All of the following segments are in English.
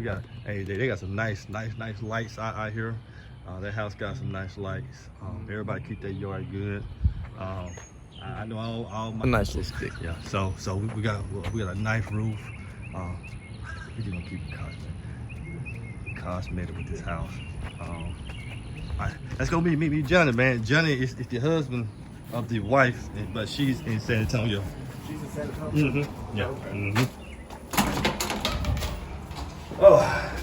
we got, hey, they got some nice lights out here. That house got some nice lights. Everybody keep their yard good. I know all my nice little stick. Yeah. So we got a nice roof. We just gonna keep it cosmetic with this house. That's gonna be me, Johnny, man. Johnny is the husband of the wife, but she's in San Antonio. She's in San Antonio. Yeah. Oh,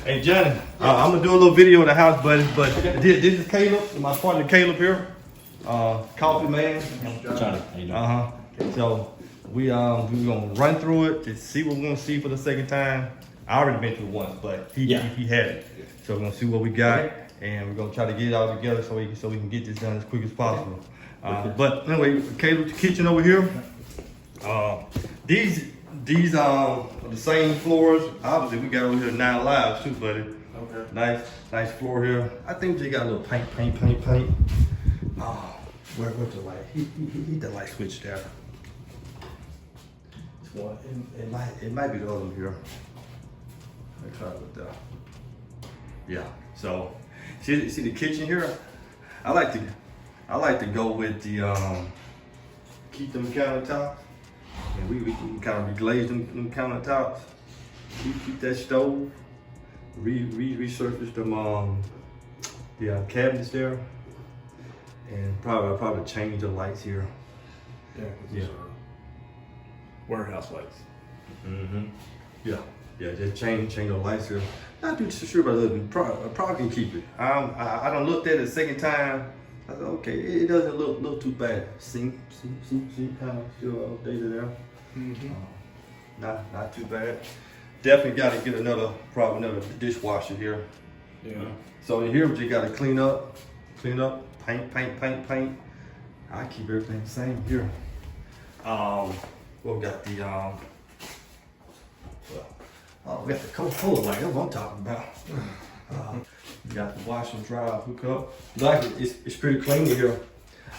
hey Johnny, I'm gonna do a little video of the house, buddy. But this is Caleb, my partner Caleb here, coffee man. Johnny, So we gonna run through it to see what we're gonna see for the second time. I already been through it once, but he had it. So we're gonna see what we got, and we're gonna try to get it all together so we can get this done as quick as possible. But anyway, Caleb's kitchen over here. These are the same floors. Obviously, we got over here 9 lives too, buddy. Okay. Nice floor here. I think they got a little paint. Where's the light? Hit the light switch there. It might be the other one here. Let me try it with that. Yeah. So see the kitchen here. I like to go with the keep them countertops. And we can kind of reglaze them countertops. Keep that stove. Resurface them the cabinets there. And probably change the lights here. Yeah. Warehouse lights. Yeah, just change the lights here. Not too sure about it. Probably can keep it. I don't looked at it a second time. I said, okay, it doesn't look too bad. Sink kind of still outdated there. Not too bad. Definitely got to get another dishwasher here. Yeah. So in here we just got to clean up, paint. I keep everything the same here. We got the we got the Coca-Cola light. That's what I'm talking about. We got the wash and dry hookup. Like it's pretty clean in here.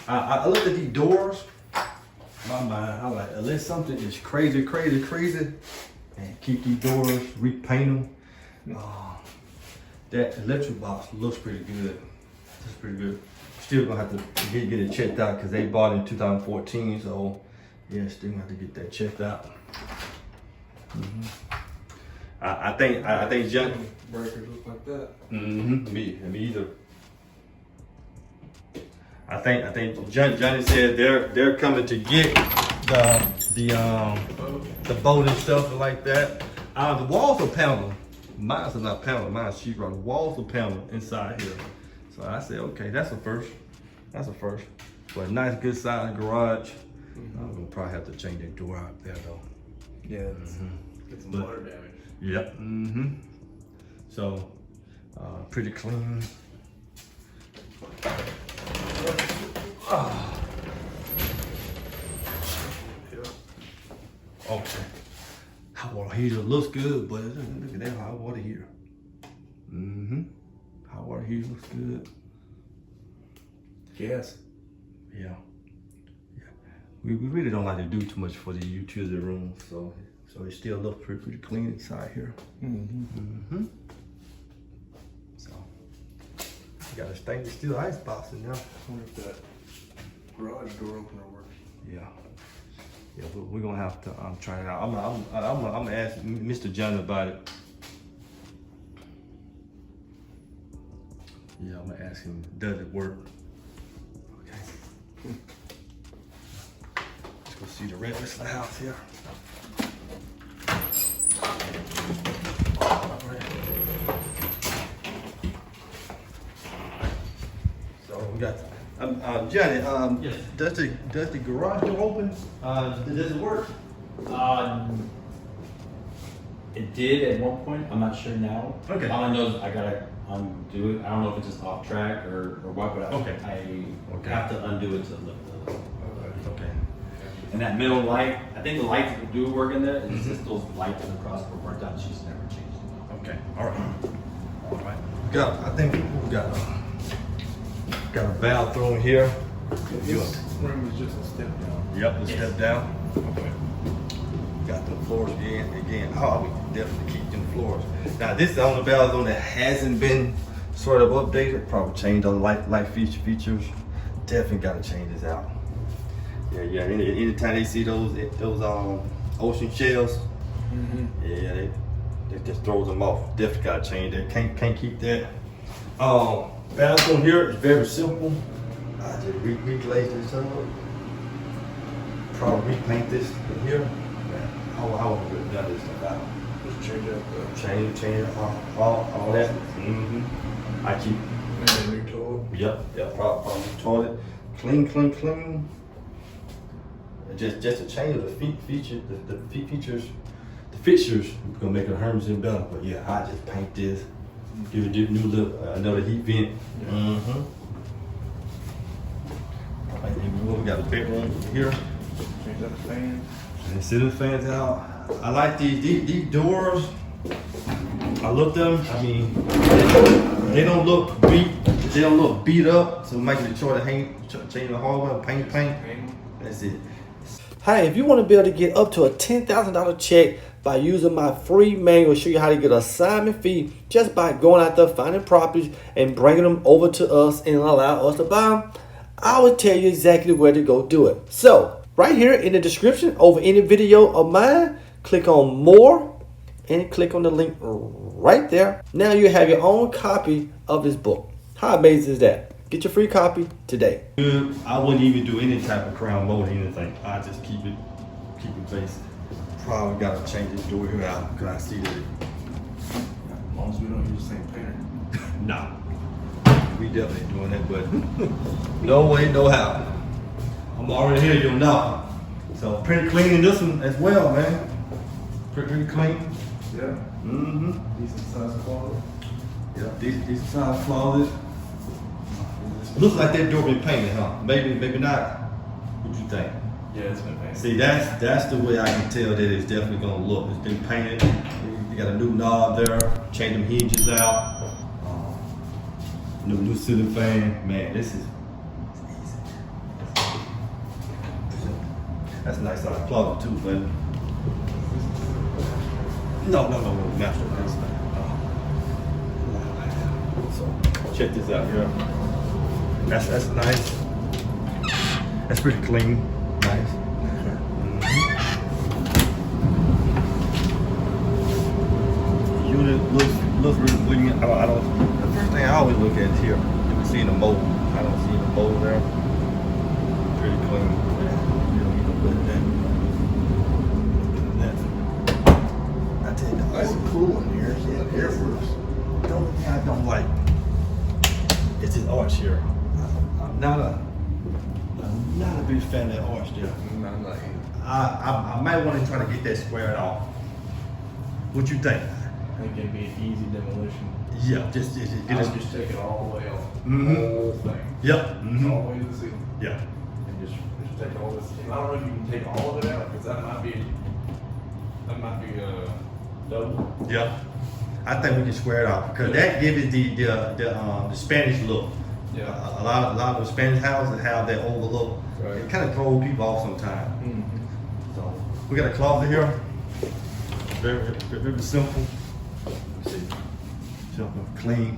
I looked at these doors. My mind, I like unless something is crazy, and keep these doors, repaint them. That electric box looks pretty good. It's pretty good. Still gonna have to get it checked out because they bought it in 2014. So yeah, still gonna have to get that checked out. I think Johnny breakers look like that. Me either. I think Johnny said they're coming to get the boat and stuff like that. The walls are paneled. Mine's are not paneled. Mine's sheetrock. The walls are paneled inside here. So I said, okay, that's a first. But a nice, good sized garage. I'm gonna probably have to change that door out there though. Yeah. Get some water damage. Yep. So, pretty clean. Okay. Hot water heater looks good, but look at that hot water heater. Hot water heater looks good. Yes. Yeah. We really don't like to do too much for the utility room, so it still looks pretty clean inside here. So you got a stainless steel ice box in there. I wonder if that garage door opener works. Yeah, we're gonna have to try it out. I'm gonna ask Mr. John about it. Yeah, I'm gonna ask him, does it work? Okay. Let's go see the rest of the house here. So we got Johnny. Yes. Does the garage door open? Does it work? It did at one point. I'm not sure now. Okay. All I know is I gotta undo it. I don't know if it's just off track or what, but I have to undo it to lift the. Okay. And that middle light, I think the lights do work in there. It's just those lights across were burnt out. She's never changed them. Okay. All right. I think we got a valve thrown here. This room is just a step down. Yep, the step down. Okay. Got the floors again. Oh, I would definitely keep them floors. Now this is the only bathroom that hasn't been sort of updated. Probably change all the light features. Definitely gotta change this out. Yeah. Anytime they see those ocean shells, yeah, they just throws them off. Definitely gotta change that. Can't keep that. Bathroom here is very simple. I just reglaze this up. Probably repaint this in here. Man, I wouldn't really done this stuff out. Just change up Change all that. I keep. maybe a new toilet. Yep. Probably toilet. Clean. Just a change of the features. The fixtures we're gonna make it 100% better. But yeah, I just paint this. Give it a new look. Another heat vent. Yeah. We got a bedroom here. Change up the fan. And ceiling fans out. I like these doors. I look them. I mean, they don't look beat up. So make it sure to change the hardware, paint. That's it. Hey, if you want to be able to get up to a $10,000 check by using my free manual, show you how to get an assignment fee just by going out there, finding properties and bringing them over to us and allow us to buy them, I will tell you exactly where to go do it. So right here in the description over any video of mine, click on more and click on the link right there. Now you have your own copy of this book. How amazing is that? Get your free copy today. I wouldn't even do any type of crown mold or anything. I just keep it basic. Probably gotta change this door here out because I see that. As long as we don't use the same painter. Nah, we definitely doing that, but no way, no how. I'm already here, you'll know. So pretty clean in this one as well, man. Pretty clean. Yeah. Decent size closet. Yeah, decent size closet. Looks like that door been painted, huh? Maybe not. What you think? Yeah, it's been painted. See, that's the way I can tell that it's definitely gonna look. It's been painted. You got a new knob there. Change them hinges out. New ceiling fan. Man, this is easy. That's a nice size closet too, but no, natural. So check this out here. That's nice. That's pretty clean. Nice. Unit looks really clean. I don't. The first thing I always look at is here. You can see the mold. I don't see the mold there. Pretty clean. You don't need no better than that. I tell you, Nice and cool in here. So the air works. the only thing I don't like is this arch here. I'm not a big fan of that arch there. Not like I might want to try to get that squared off. What you think? I think it'd be an easy demolition. Yeah, just get I it. would just take it all the way off. Mhm. The whole thing. Yep. All Mhm. the way to the ceiling. Yeah. And just take all this. And I don't know if you can take all of it out because that might be double. Yeah. I think we can square it off because that gives it the Spanish look. Yeah. A lot of the Spanish houses have that overlook. Right. It kind of throws people off sometimes. Mm-hmm. So we got a closet here. Very simple. Let's see. Simple, clean.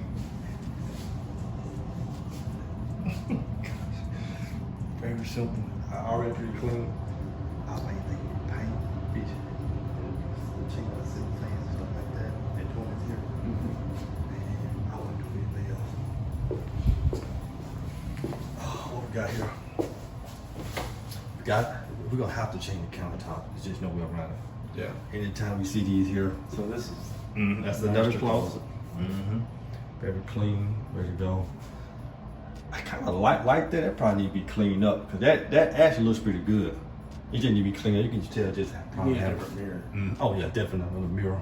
Very simple. Already pretty clean. I like the paint, beach, change the ceiling fans and stuff like that. That toilet's here. Man, I wouldn't do anything else. Oh, what we got here? We're gonna have to change the countertop. There's just no way around it. Yeah. Anytime we see these here. So this is That's another closet. Very clean, ready to go. I kind of like that. It probably need to be cleaned up because that actually looks pretty good. It just need to be cleaned up. You can tell just probably need a have different mirror. Oh yeah, definitely another mirror.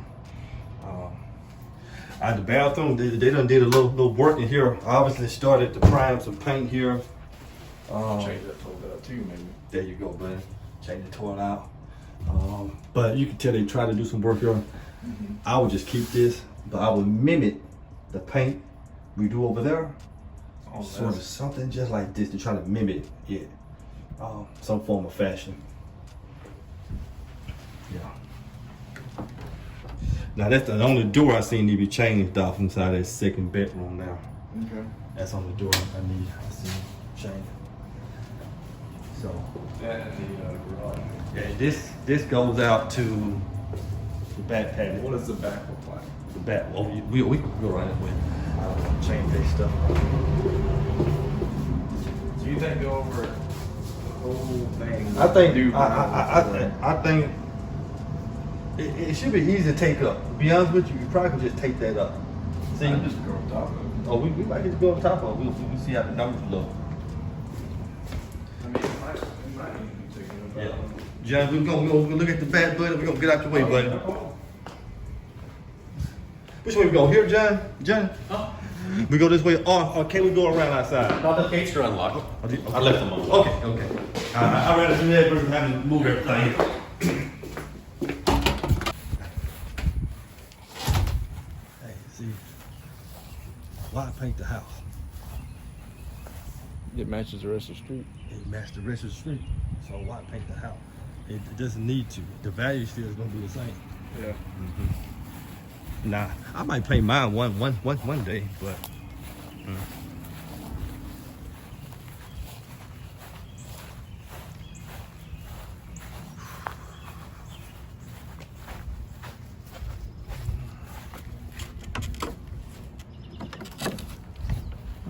The bathroom, they done did a little work in here. Obviously started to prime some paint here. change that toilet out too, maybe. There you go, buddy. Change the toilet out. But you can tell they tried to do some work here. I would just keep this, but I would mimic the paint we do over there. Oh, Sort of something just like this to try to mimic it. Some form of fashion. Yeah. Now that's the only door I seen need to be changed off inside that second bedroom now. Okay. That's on the door I see changed. So That and the garage. yeah, this goes out to the back patio. What does the back look like? The back. Oh, we can go right that way. I don't want to change that stuff. So you think go over the whole thing? I think Do I think it should be easy to take up. To be honest with you, you probably could just take that up. See, I just go on top of it. oh, we might just go on top of it. We'll see how the numbers look. I mean, it might need to be taken up. Yeah. John, we're gonna look at the back, buddy. We're gonna get out your way, buddy. Which way we go? Here, John? John? Oh, We go this way, or can we go around outside? no, the gates are unlocked. I left them on. Okay. I'd rather do that versus having to move everything. Hey, see, why paint the house? It matches the rest of the street. It matched the rest of the street, so why paint the house? It doesn't need to. The value still is gonna be the same. Yeah. Nah, I might paint mine one day, but.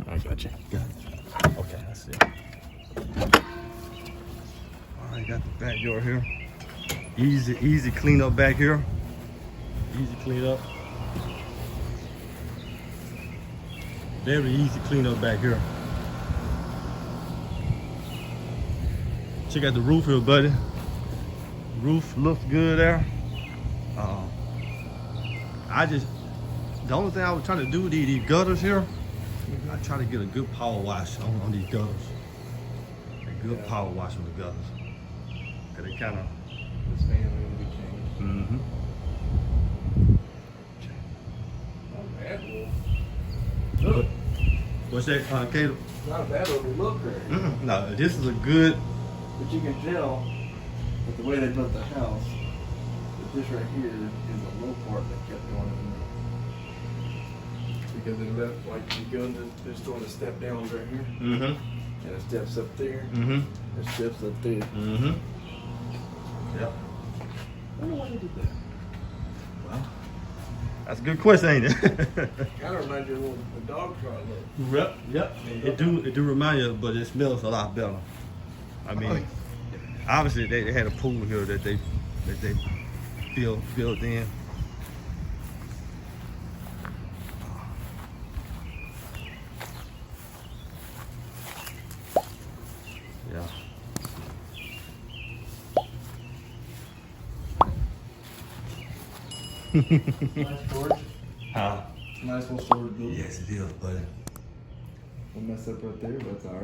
I got you. Got it. Okay, I see. All right, got the backyard here. Easy clean up back here. Easy clean up. Very easy clean up back here. Check out the roof here, buddy. Roof looks good there. The only thing I was trying to do with these gutters here, I try to get a good power wash on these gutters. A good power wash on the gutters. Cause they kind of. This fan will be changed. Mm-hmm. Not a bad little. Look. What's that, Caleb? Not a bad little look there. No, this is a good. But you can tell with the way they built the house that this right here is a low part that kept going in. Because it left, like, you go into, there's doing a step down right here, Mm-hmm. and it steps up there, Mm-hmm. it steps up there. Mm-hmm. Yep. I wonder why they did that. Well, that's a good question, ain't it? Kind of reminds you of a dog trot look. Yep. It do remind you, but it smells a lot better. I mean, obviously they had a pool here that they built in. Yeah. Nice storage. Huh? Nice little storage building. Yes, it is, buddy. We'll mess up right there, but it's alright.